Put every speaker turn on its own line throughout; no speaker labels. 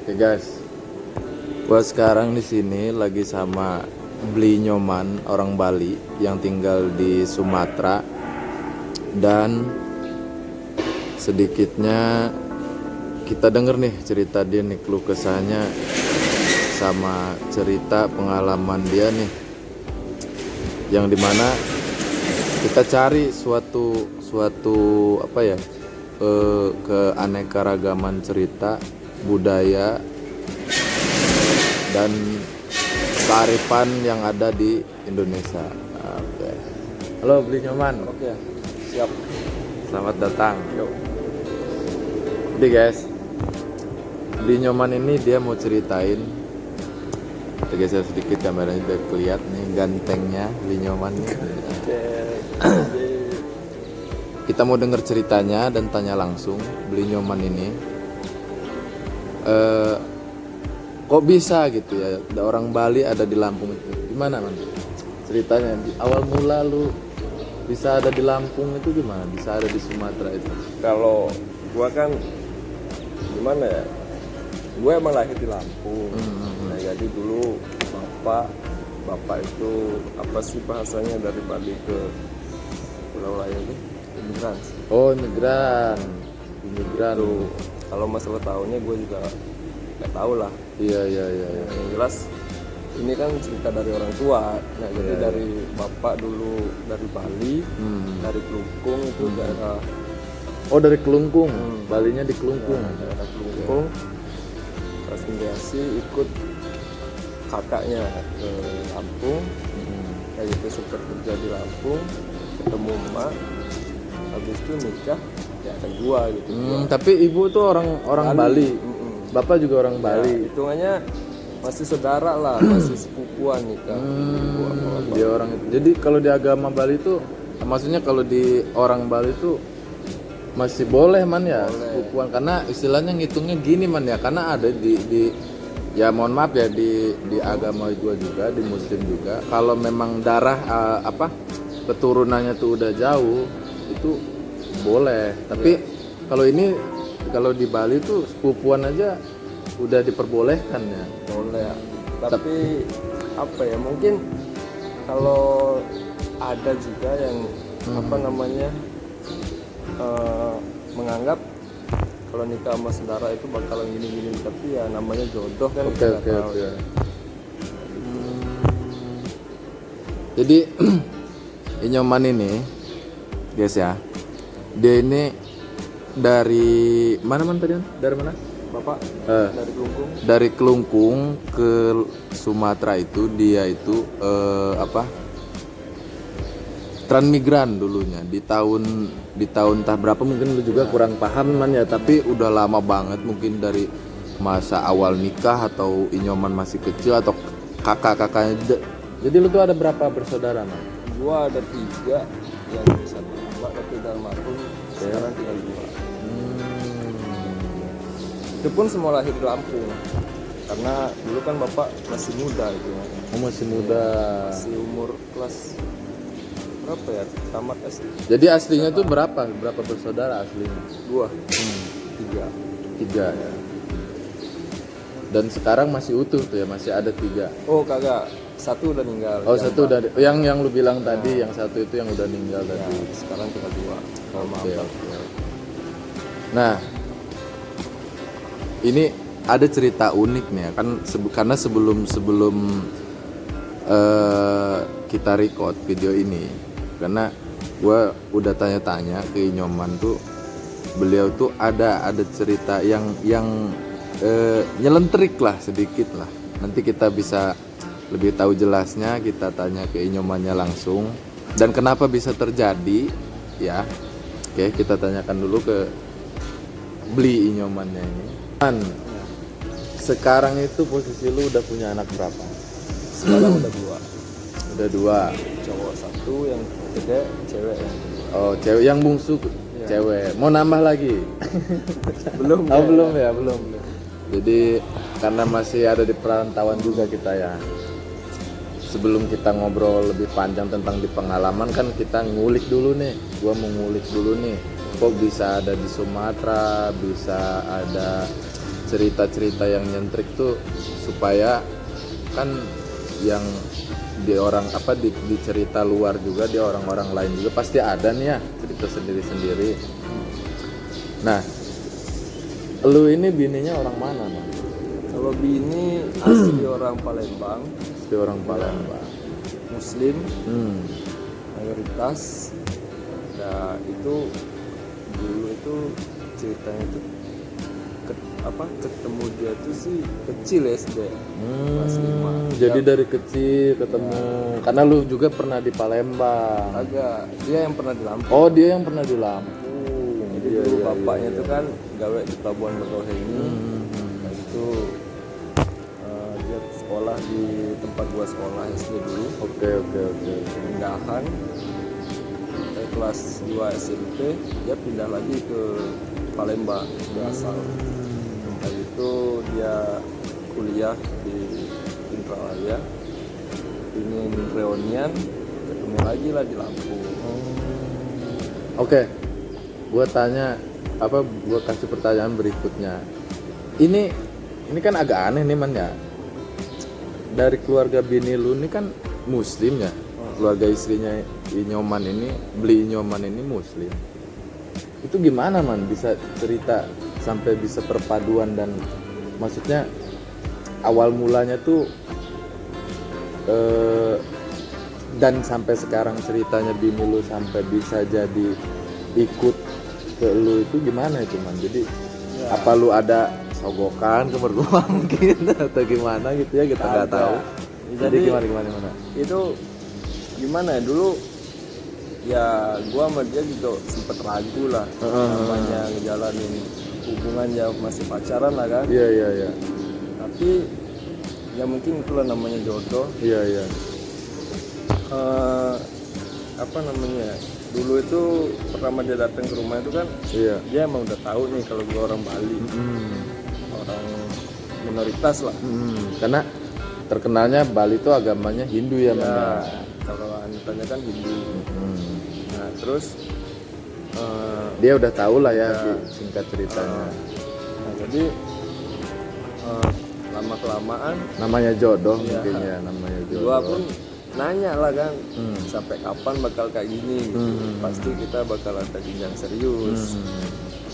Oke guys, gua sekarang di sini lagi sama Bli Nyoman, orang Bali yang tinggal di Sumatera, dan sedikitnya kita denger nih cerita dia nih, keluh kesahnya sama cerita pengalaman dia nih, yang dimana kita cari suatu apa ya, keanekaragaman cerita budaya dan kearifan yang ada di Indonesia. Oke. Halo Bli Nyoman.
Oke, siap.
Selamat datang.
Yuk.
Jadi guys, Bli Nyoman ini dia mau ceritain. Kita geser sedikit kameranya biar kelihatan nih gantengnya Bli Nyoman nih. Kita mau denger ceritanya dan tanya langsung Bli Nyoman ini. Kok bisa gitu ya, ada orang Bali ada di Lampung itu, gimana man ceritanya di awal mula lu bisa ada di Lampung itu, gimana bisa ada di Sumatera itu?
Kalau gua kan gimana ya, gue emang lahir di Lampung. Nah, jadi dulu bapak itu apa sih bahasanya, dari Bali ke Pulau Lain itu imigran sih.
Oh, imigran
Tuh, kalau masalah tahunnya gue juga nggak tahu lah.
Iya.
Yang jelas ini kan cerita dari orang tua. Nah, jadi dari bapak dulu dari Bali, dari Kelungkung itu daerah.
Oh, dari Kelungkung. Balinya di Kelungkung.
Daerah Kelungkung. Transmigrasi ikut kakaknya ke Lampung. Kayak gitu, sempat kerja di Lampung, ketemu emak, habis itu nikah, ya ada gua gitu.
Tapi ibu tuh orang Bali. Bapak juga orang Bali.
Hitungannya masih saudara lah, masih sepupuan nikah.
Dia orang itu. Jadi kalau di agama Bali itu, maksudnya kalau di orang Bali itu masih boleh man ya, sepupuan, karena istilahnya ngitungnya gini man ya, karena ada di ya mohon maaf ya, di agama gua juga, di Muslim juga, kalau memang darah keturunannya tuh udah jauh itu boleh. Tapi kalau di Bali tuh sepupuan aja udah diperbolehkan ya.
Boleh. Tapi apa ya, mungkin kalau ada juga yang menganggap kalau nikah sama saudara itu bakalan gini-gini, tapi ya namanya jodoh kan.
Oke. Jadi Inyoman ini guys ya, dia ini dari mana tadi? Dari mana?
Bapak dari Kelungkung.
Dari Kelungkung ke Sumatera itu dia itu transmigran dulunya di tahun entah berapa, mungkin lu juga kurang paham man ya, tapi udah lama banget, mungkin dari masa awal nikah atau Inyoman masih kecil atau kakak-kakaknya. Jadi lu tuh ada berapa bersaudara man?
Gua ada 3, yang satu bapak tapi udah almarhum, sekarang tinggal 2. Itu pun semua lahir di Lampung, karena dulu kan bapak masih muda gitu.
Masih muda.
Masih umur kelas berapa ya, tamat SD.
Jadi aslinya tuh berapa bersaudara aslinya?
Gua
3 ya. Dan sekarang masih utuh tuh ya, masih ada 3.
Oh kagak, satu udah meninggal.
Oh, satu udah yang lu bilang tadi, yang satu itu yang udah meninggal tadi.
Sekarang tinggal 2.
Oke. Nah, ini ada cerita unik nih ya kan, karena sebelum kita record video ini, karena gue udah tanya-tanya ke Inyoman tuh, beliau tuh ada cerita yang nyelentrik lah sedikit lah. Nanti kita bisa lebih tahu jelasnya, kita tanya ke Inyomannya langsung, dan kenapa bisa terjadi ya. Oke, kita tanyakan dulu ke Bli Inyomannya ini. Sekarang itu posisi lu udah punya anak berapa?
Sekarang udah 2.
Udah 2.
Cowok 1, yang gede, cewek yang 2.
Oh, cewek yang bungsu cewek. Mau nambah lagi?
Belum.
Belum. Jadi karena masih ada di perantauan juga kita ya. Sebelum kita ngobrol lebih panjang tentang di pengalaman, kan kita ngulik dulu nih. Gua mau ngulik dulu nih. Kok bisa ada di Sumatera, bisa ada cerita-cerita yang nyentrik tuh supaya kan yang di orang apa di cerita luar juga, di orang-orang lain juga pasti ada nih ya cerita sendiri-sendiri. Nah, lu ini bininya orang mana, Bang?
Kalau bini asli orang Palembang,
Pasti orang Palembang.
Muslim
Hmm.
mayoritas. Ya itu dulu itu ceritanya itu ketemu dia tuh sih kecil SD. Kelas 5.
Jadi dari kecil ketemu, karena lu juga pernah di Palembang.
Agak dia yang pernah di Lampung.
Oh, dia yang pernah di Lampung.
Jadi dulu bapaknya tuh kan gawe di Pelabuhan Bakauheni. Nah itu dia sekolah di tempat gua sekolah SD dulu.
Oke.
Pindahan dari kelas 2 SMP dia pindah lagi ke Palembang berasal. Dari itu dia kuliah di Indralaya. Ini reunian ketemu lagi lah di Lampung.
Oke. Gua tanya gua kasih pertanyaan berikutnya. Ini kan agak aneh nih, Man ya. Dari keluarga bini lu ini kan muslim ya. Keluarga istrinya beli Inyoman ini muslim. Itu gimana, Man, bisa cerita sampai bisa perpaduan, dan maksudnya awal mulanya tuh dan sampai sekarang ceritanya bini lu sampai bisa jadi ikut ke lu itu gimana itu, Man? Jadi apa lu ada sogokan ke mertua mungkin atau gimana gitu ya, kita nggak tahu. Jadi gimana?
Itu gimana ya, dulu ya gua sama dia juga sempet ragu lah namanya ngejalanin hubungan ya masih pacaran lah kan.
Iya.
Tapi ya mungkin itulah namanya jodoh.
Iya.
Apa namanya, dulu itu pertama dia datang ke rumah itu kan
Iya.
dia emang udah tahu nih kalau gua orang Bali, orang minoritas lah.
Karena terkenalnya Bali itu agamanya Hindu ya, Man.
Ya, kalau anitanya kan Hindu. Nah terus
Dia udah tahu lah ya, singkat ceritanya.
nah jadi lama kelamaan
Namanya jodoh mungkin ya, namanya jodoh.
gua pun nanya lah kan sampai kapan bakal kayak gini gitu. Pasti kita bakal ada jenjang serius.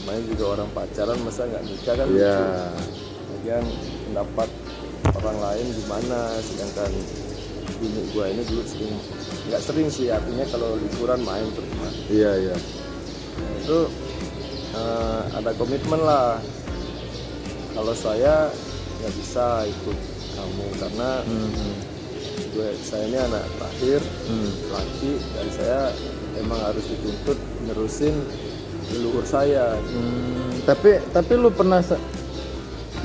Namanya juga orang pacaran, masa nggak nikah kan?
Iya.
Lagian pendapat orang lain gimana, sedangkan bini gua ini dulu nggak sering sih, artinya kalau liburan main ke rumah.
Iya.
Nah, itu ada komitmen lah, kalau saya nggak bisa ikut kamu karena saya ini anak terakhir laki, dan saya emang harus dituntut nerusin leluhur saya.
Tapi lu pernah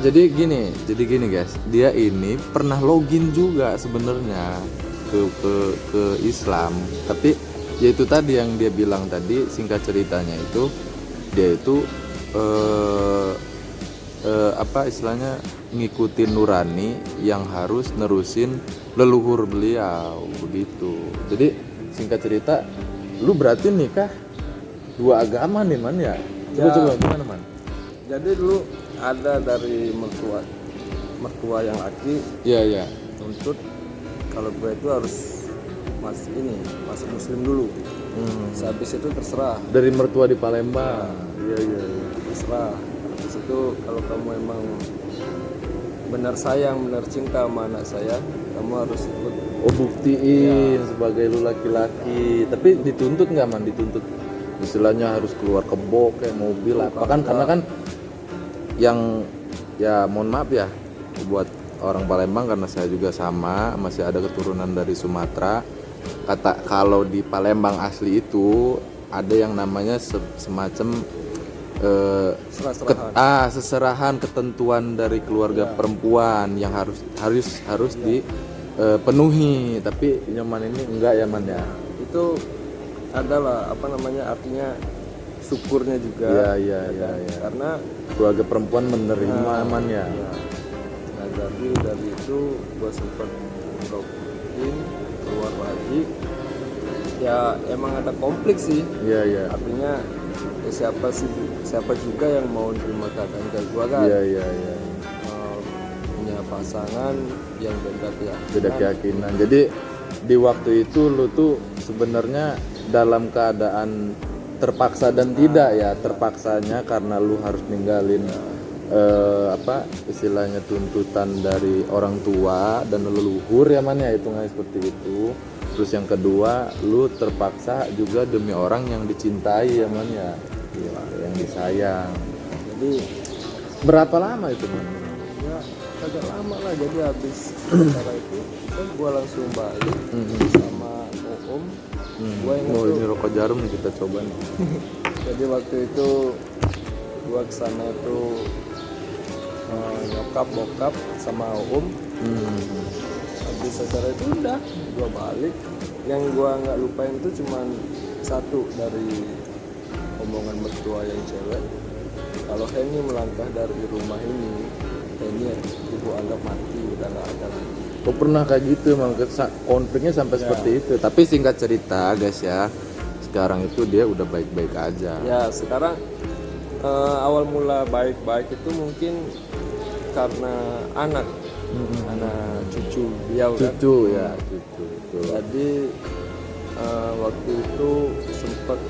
jadi gini guys, dia ini pernah login juga sebenarnya ke Islam, tapi yaitu tadi yang dia bilang tadi, singkat ceritanya itu dia itu apa istilahnya, ngikutin nurani yang harus nerusin leluhur beliau begitu. Jadi singkat cerita, lu berarti nikah dua agama nih, Man ya? Coba gimana, Man?
Jadi dulu ada dari mertua yang laki.
Iya.
Tuntut kalau gue itu harus masuk muslim dulu. Sehabis itu terserah.
Dari mertua di Palembang. Iya.
Terserah. Habis itu kalau kamu emang benar sayang, benar cinta sama anak saya, kamu harus ikut.
Oh, buktiin sebagai lu laki-laki. Tapi dituntut nggak, Man? Dituntut istilahnya harus keluar kebo kayak mobil apa kan? Karena kan yang ya mohon maaf ya buat orang Palembang, karena saya juga sama, masih ada keturunan dari Sumatera. Kalau di Palembang asli itu ada yang namanya semacam seserahan ketentuan dari keluarga perempuan yang harus dipenuhi. Tapi Inyoman ini enggak ya, Man ya?
Itu adalah apa namanya, artinya syukurnya juga.
Iya.
Karena
keluarga perempuan menerima, Man ya.
Nah jadi dari itu gue sempat keluar lagi. Ya emang ada konflik sih.
Iya.
Artinya ya siapa juga yang mau terima keadaan kayak gua kan.
Iya iya iya.
Punya pasangan yang beda keyakinan.
Beda keyakinan. Jadi di waktu itu lu tuh sebenarnya dalam keadaan terpaksa dan tidak ya, terpaksanya karena lu harus ninggalin apa istilahnya tuntutan dari orang tua dan leluhur ya man ya, hitungannya seperti itu. Terus yang kedua, lu terpaksa juga demi orang yang dicintai ya man ya, yang disayang.
Jadi
Berapa lama itu man?
ya agak lama lah, jadi habis acara itu kan gua langsung balik sama om. Gua ingat
Oh
tuh,
ini rokok jarum nih, kita coba nih.
jadi waktu itu gua kesana itu nyokap bokap sama om. Habis acara itu udah gua balik. Yang gua nggak lupain itu cuman satu dari omongan mertua yang cewek, kalau Henny melangkah dari rumah ini, Henny ibu anggap mati, udah nggak ada lagi.
Oh pernah kayak gitu emang, konfliknya sampai seperti itu. Tapi singkat cerita guys ya, sekarang itu dia udah baik-baik aja.
Ya sekarang awal mula baik-baik itu mungkin karena anak cucu dia kan.
Cucu ya, cucu. Betul.
Jadi waktu itu sempat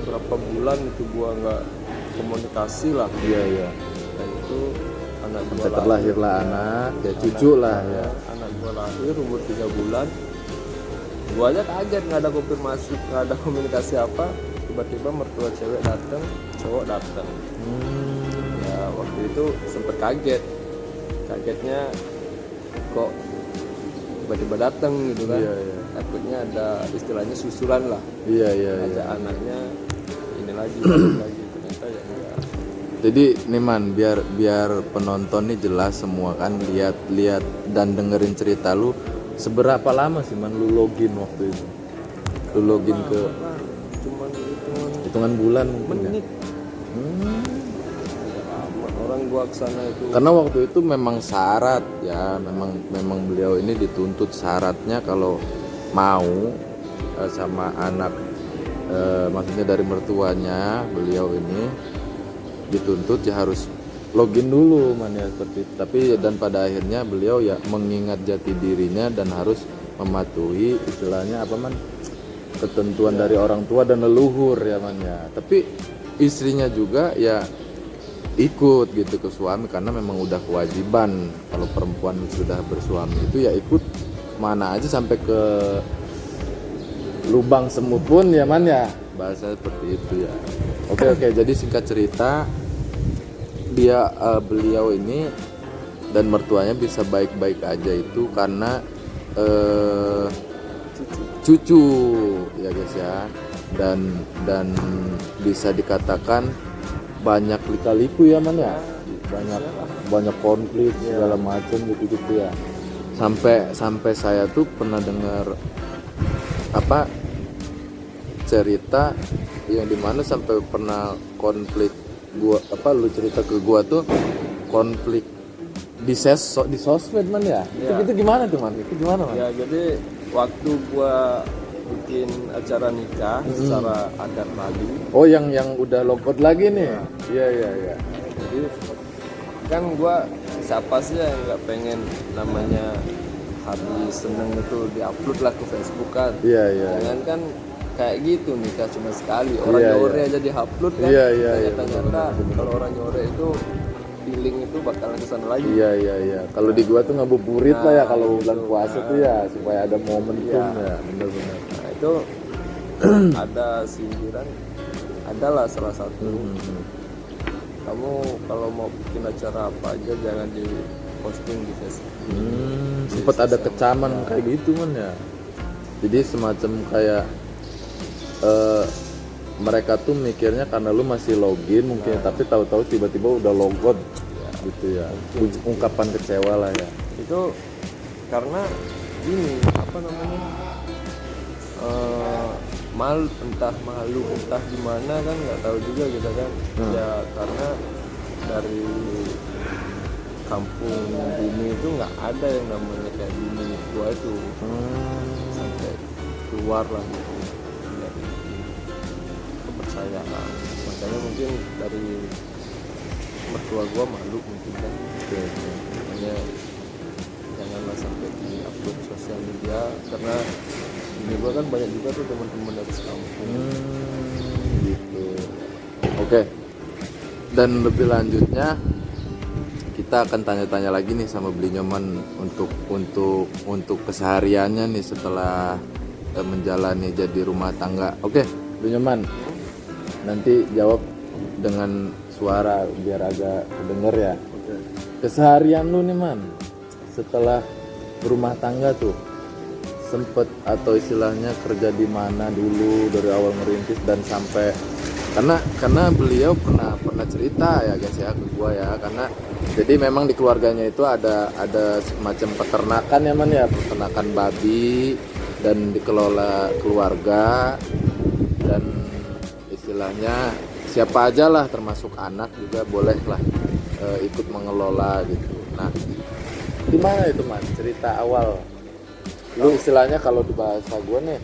berapa bulan itu gua nggak komunikasi lah.
Iya iya.
Dan itu anak gua
Sampai terlahirlah anak, ya cucu lah ya.
anak gua lahir umur 3 bulan. Gua aja kaget, nggak ada konfirmasi, nggak ada komunikasi apa. Tiba-tiba mertua cewek datang, cowok datang. Ya waktu itu sempet kaget. Kagetnya kok tiba-tiba datang gitu kan.
Iya, iya.
Takutnya ada istilahnya susulan lah.
Iya iya iya.
Ajak anaknya ini lagi, ini lagi. Ternyata ya enggak.
Jadi nih man, biar penonton nih jelas semua kan, lihat dan dengerin cerita lu. Seberapa lama sih man lu login waktu itu? Lu login ke
Cuman
hitungan bulan mungkin ya?
menit. Orang gua kesana itu
Karena waktu itu memang syarat ya, memang beliau ini dituntut syaratnya kalau mau sama anak, maksudnya dari mertuanya beliau ini dituntut ya harus login dulu man ya, seperti itu. Tapi dan pada akhirnya beliau ya mengingat jati dirinya dan harus mematuhi istilahnya apa man, ketentuan dari orang tua dan leluhur ya man ya. Tapi istrinya juga ya ikut gitu ke suami karena memang udah kewajiban kalau perempuan sudah bersuami itu ya ikut mana aja sampai ke lubang semut pun ya man ya, bahasa seperti itu ya. Oke jadi singkat cerita dia beliau ini dan mertuanya bisa baik-baik aja itu karena cucu ya guys ya, dan bisa dikatakan banyak lika-liku ya man ya, banyak konflik segala macam gitu ya, sampai saya tuh pernah dengar apa cerita yang dimana sampai pernah konflik gua apa lu cerita ke gua tuh konflik di sosmed man ya. Itu gimana tuh man? Itu gimana man?
ya jadi waktu gua bikin acara nikah secara adat Bali.
Oh yang udah logout lagi nih. Iya.
Jadi kan gua siapa sih yang nggak pengen namanya habis seneng itu diupload lah ke Facebook kan.
Iya.
Jangan kan kayak gitu nikah cuma sekali, orang
Iya,
nyore aja diupload kan.
Iya.
Ternyata kalau orang nyore itu feeling itu bakalan kesana lagi.
Iya. Kalau di gua tuh ngabuburit lah ya kalau bulan puasa tuh ya, supaya ada momentum ya. Benar-benar.
Nah itu ada sindiran, adalah salah satu. Kamu kalau mau bikin acara apa aja jangan di posting di Facebook.
Sempat ada kecaman kayak gitu man ya. Jadi semacam kayak mereka tuh mikirnya karena lu masih login mungkin, tapi tahu-tahu tiba-tiba udah logout gitu ya. Ungkapan kecewa lah ya.
Itu karena ini apa namanya malu entah gimana kan nggak tahu juga kita kan. Ya karena dari kampung bumi itu nggak ada yang namanya kayak bumi gua itu sampai keluar lah gitu dari kepercayaan. makanya mungkin dari mertua gua malu mungkin kan. Makanya janganlah sampai di upload sosial media, karena ini gua kan banyak juga tuh teman-teman dari sekampung.
Gitu. Oke. Dan lebih lanjutnya kita akan tanya-tanya lagi nih sama Beli Nyoman untuk kesehariannya nih setelah menjalani jadi rumah tangga. Oke, Beli Nyoman. Nanti jawab dengan suara biar agak kedenger ya.
Oke.
Keseharian lu nih Man, setelah berumah tangga tuh sempet atau istilahnya kerja di mana dulu dari awal merintis dan sampai karena beliau pernah cerita ya guys ya ke gua ya, karena jadi memang di keluarganya itu ada semacam peternakan ya Man ya, peternakan babi dan dikelola keluarga, dan istilahnya siapa aja lah termasuk anak juga boleh lah ikut mengelola gitu. Nah, gimana itu Man cerita awal lu istilahnya kalau di bahasa gue nih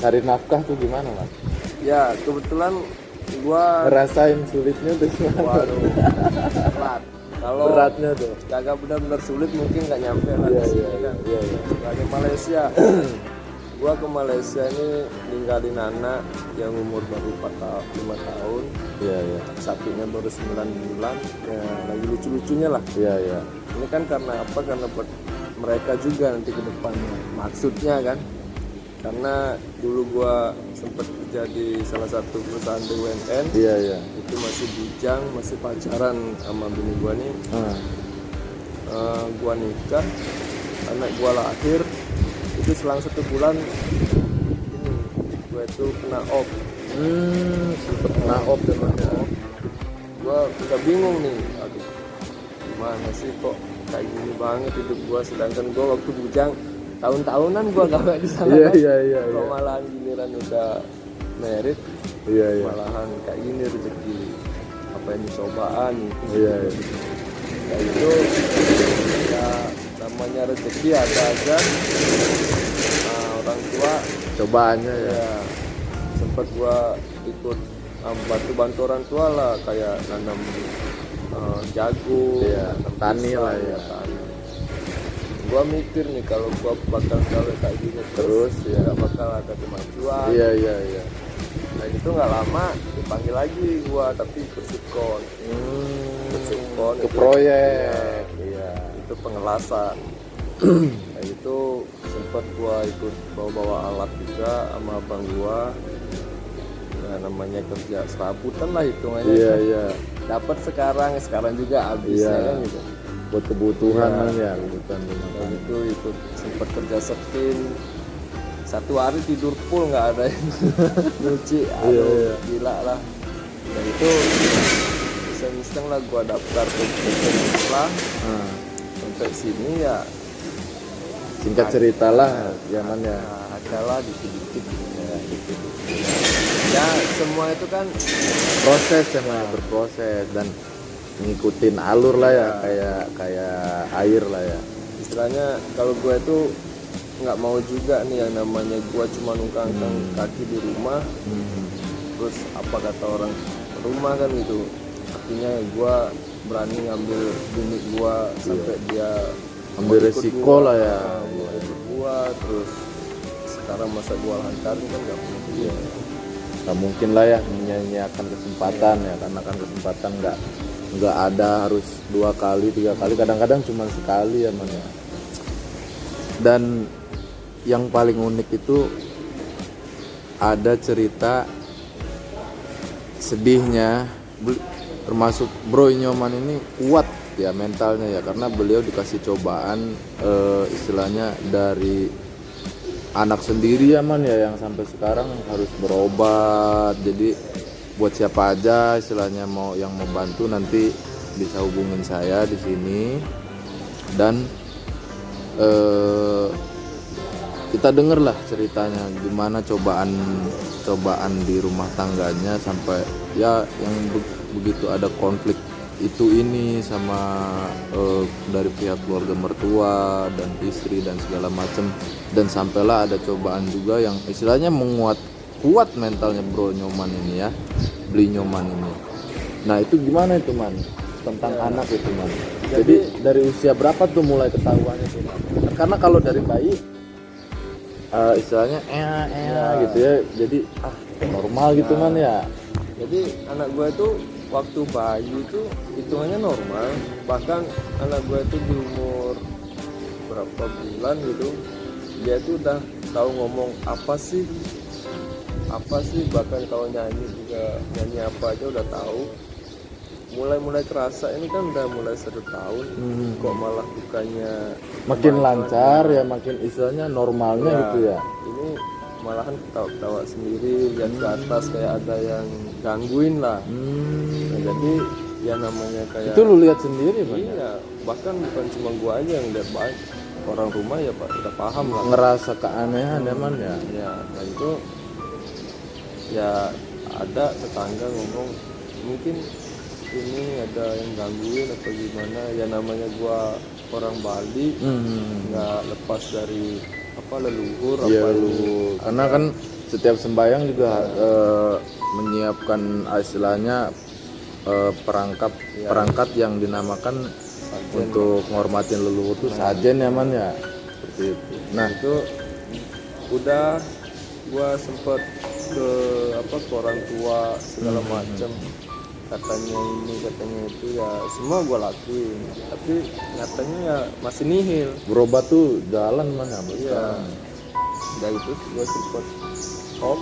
cari nafkah tuh gimana Man?
Ya kebetulan gua
Ngerasain sulitnya tuh gimana?
waduh berat. Kalau
Beratnya tuh.
kagak benar-benar sulit mungkin nggak nyampe lah
Iya
di sini
iya
kan.
iya iya.
Lagi Malaysia. Gua ke Malaysia ini ninggalin anak yang umur baru 5 tahun.
Iya iya.
Sapinya baru 9 bulan. Ya, lagi lucu-lucunya lah.
Iya iya.
Ini kan karena apa? Karena buat mereka juga nanti ke depannya. Maksudnya kan. Karena dulu gua sempat kerja di salah satu perusahaan BUMN.
Iya iya.
Itu masih bujang, masih pacaran sama bini gua nih. Gua nikah, anak gua lahir, itu selang 1 bulan ini gua itu kena op.
Sempet kena op temannya.
Gua udah bingung nih, aduh gimana sih kok kayak gini banget hidup gua, sedangkan gua waktu bujang tahun-tahunan gua gak di sana.
Iya
kan.
iya iya.
Kok malahan giliran udah merit,
Iya iya.
malahan kayak gini rezeki, apa yang cobaan
Iya iya.
kayak itu ya, namanya rezeki ada aja. Nah, orang tua
Cobaannya ya.
ya sempat gua ikut bantu orang tua lah, kayak nanam jagung,
Iya,
nanam
tani
pisang,
lah ya.
tani. Gua mikir nih kalau gua bakal gawe kayak gini
Terus, ya.
nggak bakal ada kemajuan.
Iya iya iya.
Nah itu nggak lama dipanggil lagi gua, tapi ke Subkon. Subkon
Ke
itu-
proyek. Iya.
itu pengelasan. Nah itu sempat gua ikut bawa alat juga sama abang gua. Ya namanya kerja serabutan lah hitungannya.
Iya iya.
Dapat sekarang juga habis
Iya.
ya kan gitu.
Buat kebutuhan
Iya.
Man ya, kebutuhan rumah
Dan
tangga.
itu ikut sempat kerja setin. 1 hari tidur full, nggak ada yang nyuci. Aduh
iya.
gila lah. Dan itu iseng-iseng lah gua daftar ke sekolah.
Nah,
Sampai sini ya
singkat cerita lah ya Man ya.
nah, adalah dikit-dikit ya, dikit-dikit. Ya semua itu kan
Proses ya Man, berproses dan ngikutin alur lah ya, kayak air lah ya.
istilahnya kalau gue itu nggak mau juga nih yang namanya gue cuma nungkang kaki di rumah, terus apa kata orang rumah kan gitu. Artinya gue berani ngambil bini gue sampai dia
Ambil
mau ikut
resiko
gua,
lah ya.
mau ikut gue, terus sekarang masa gue lantarin kan nggak mungkin.
Iya. Nggak mungkin lah ya menyanyiakan kesempatan ya, karena kan kesempatan nggak ada harus 2 kali 3 kali, kadang-kadang cuma sekali ya Man ya. Dan yang paling unik itu ada cerita sedihnya, termasuk Bro Nyoman ini kuat ya mentalnya ya, karena beliau dikasih cobaan istilahnya dari anak sendiri ya Man ya, yang sampai sekarang harus berobat. Jadi buat siapa aja istilahnya mau yang membantu nanti bisa hubungin saya di sini, dan kita denger lah ceritanya gimana cobaan di rumah tangganya, sampai ya yang begitu ada konflik ini sama dari pihak keluarga mertua dan istri dan segala macam, dan sampailah ada cobaan juga yang istilahnya kuat mentalnya bro Nyoman ini ya, beli Nyoman ini. Nah itu gimana itu man tentang anak itu man? Jadi dari usia berapa tuh mulai ketahuannya tuh man? Karena kalau dari bayi istilahnya gitu ya, jadi normal gitu man ya.
Jadi anak gue itu waktu bayi itu hitungannya normal, bahkan anak gue itu di umur berapa bulan gitu dia itu udah tahu ngomong apa sih, bahkan kalau nyanyi juga nyanyi apa aja udah tahu. Mulai kerasa ini kan udah mulai 1 tahun, kok malah bukannya
Makin lancar ya, makin istilahnya normalnya gitu ya.
Ini malahan ketawa-ketawa sendiri, lihat ke atas kayak ada yang gangguin lah. Nah, jadi ya namanya kayak
Itu lu lihat sendiri man?
iya, bahkan bukan cuma gua aja yang lihat, baik orang rumah ya Pak udah paham lah.
Ngerasa keanehan ya man ya.
Ya, nah itu ya ada tetangga ngomong mungkin ini ada yang gangguin atau gimana, ya namanya gua orang Bali nggak lepas dari leluhur
Iya
apa
lu,
ini.
karena kan setiap sembahyang juga menyiapkan istilahnya perangkat yang dinamakan untuk menghormatin leluhur tuh sajen ya man ya, seperti itu. Nah
Itu udah gua sempet ke ke orang tua segala macam, katanya ini katanya itu, ya semua gua lakuin, tapi nyatanya ya masih nihil.
berobat tuh jalan man ya sampai
Iya.
sekarang.
Dari itu gua sempet stop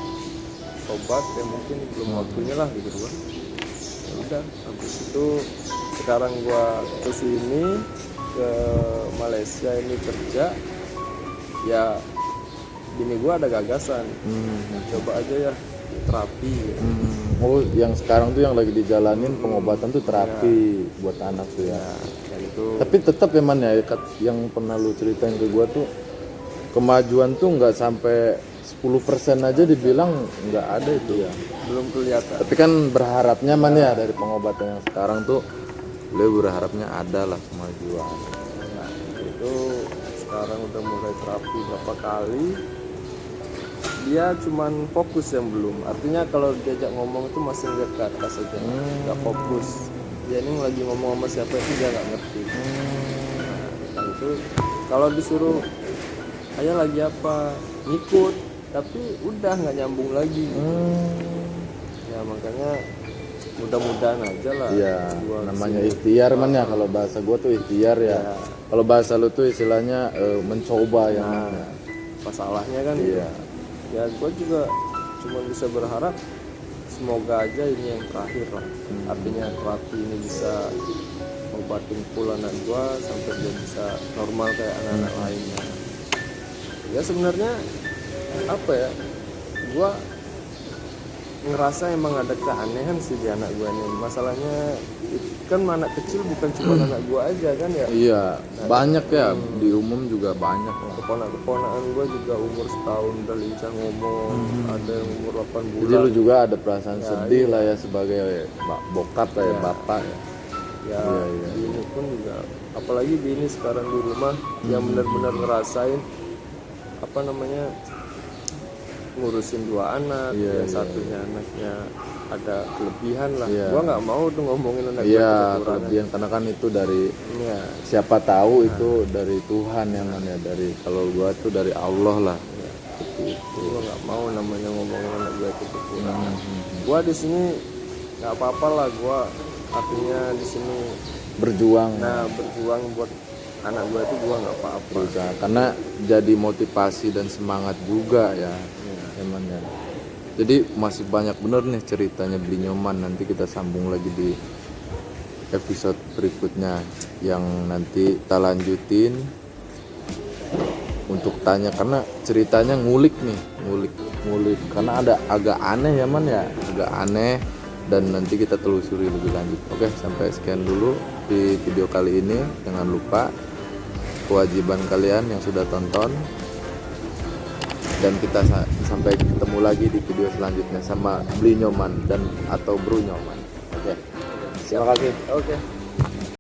obat, ya mungkin belum waktunya lah gitu gua. Ya udah, habis itu sekarang gua kesini ke Malaysia ini kerja, ya bini gua ada gagasan, coba aja ya terapi gitu.
Oh yang sekarang tuh yang lagi dijalanin pengobatan tuh terapi buat anak tuh ya.
Dan itu
Tapi tetap ya man ya, yang pernah lu ceritain ke gua tuh kemajuan tuh nggak sampai 10% aja dibilang nggak ada itu ya.
belum kelihatan.
Tapi kan berharapnya man ya dari pengobatan yang sekarang tuh beliau berharapnya ada lah kemajuan.
Nah, itu sekarang udah mulai terapi berapa kali, dia cuman fokus yang belum, artinya kalau diajak ngomong itu masih lihat ke atas aja, nggak fokus. Dia ini lagi ngomong sama siapa itu dia nggak ngerti. Nah itu kalau disuruh ayah lagi apa ngikut, tapi udah nggak nyambung lagi. Ya makanya mudah-mudahan aja lah.
Iya,
Gua
namanya
kesini.
ikhtiar man ya, kalau bahasa gua tuh ikhtiar ya. Kalau bahasa lu tuh istilahnya mencoba ya. Man, ya.
Masalahnya kan
Iya.
ya gue juga cuma bisa berharap semoga aja ini yang terakhir lah. Artinya terapi ini bisa obatin full anak gue sampai dia bisa normal kayak anak-anak lainnya. Ya sebenarnya apa ya, gue ngerasa emang ada keanehan sih di anak gue ini. Masalahnya kan anak kecil bukan cuma anak gue aja kan ya.
Iya, banyak ya di umum juga banyak lah.
Keponakan gue juga umur setahun udah lincah ngomong, ada yang umur 8
Jadi
bulan.
lu juga ada perasaan sedih lah ya sebagai bokap lah ya, bapak ya.
Ya bini pun juga, apalagi bini sekarang di rumah yang benar-benar ngerasain ngurusin 2 anak, yang satunya anaknya ada kelebihan lah. Gua nggak mau tuh ngomongin anak gua
Iya,
kekurangan.
kelebihan karena kan itu dari
Iya.
siapa tahu itu dari Tuhan yang mana, dari kalau gua tuh dari Allah lah. Seperti itu.
Gua nggak mau namanya ngomongin anak gua itu kekurangan. Gua di sini nggak apa-apa lah, gua artinya di sini
Berjuang.
berjuang buat anak gua itu gua nggak apa-apa.
Berusaha. Karena jadi motivasi dan semangat juga ya teman ya. Jadi masih banyak bener nih ceritanya Beli Nyoman, nanti kita sambung lagi di episode berikutnya yang nanti kita lanjutin untuk tanya, karena ceritanya ngulik karena ada agak aneh ya man ya, agak aneh, dan nanti kita telusuri lebih lanjut. Oke, sampai sekian dulu di video kali ini. Jangan lupa kewajiban kalian yang sudah tonton, dan kita sampai ketemu lagi di video selanjutnya sama Beli Nyoman dan atau Bro Nyoman. Oke. Terima kasih.
Oke.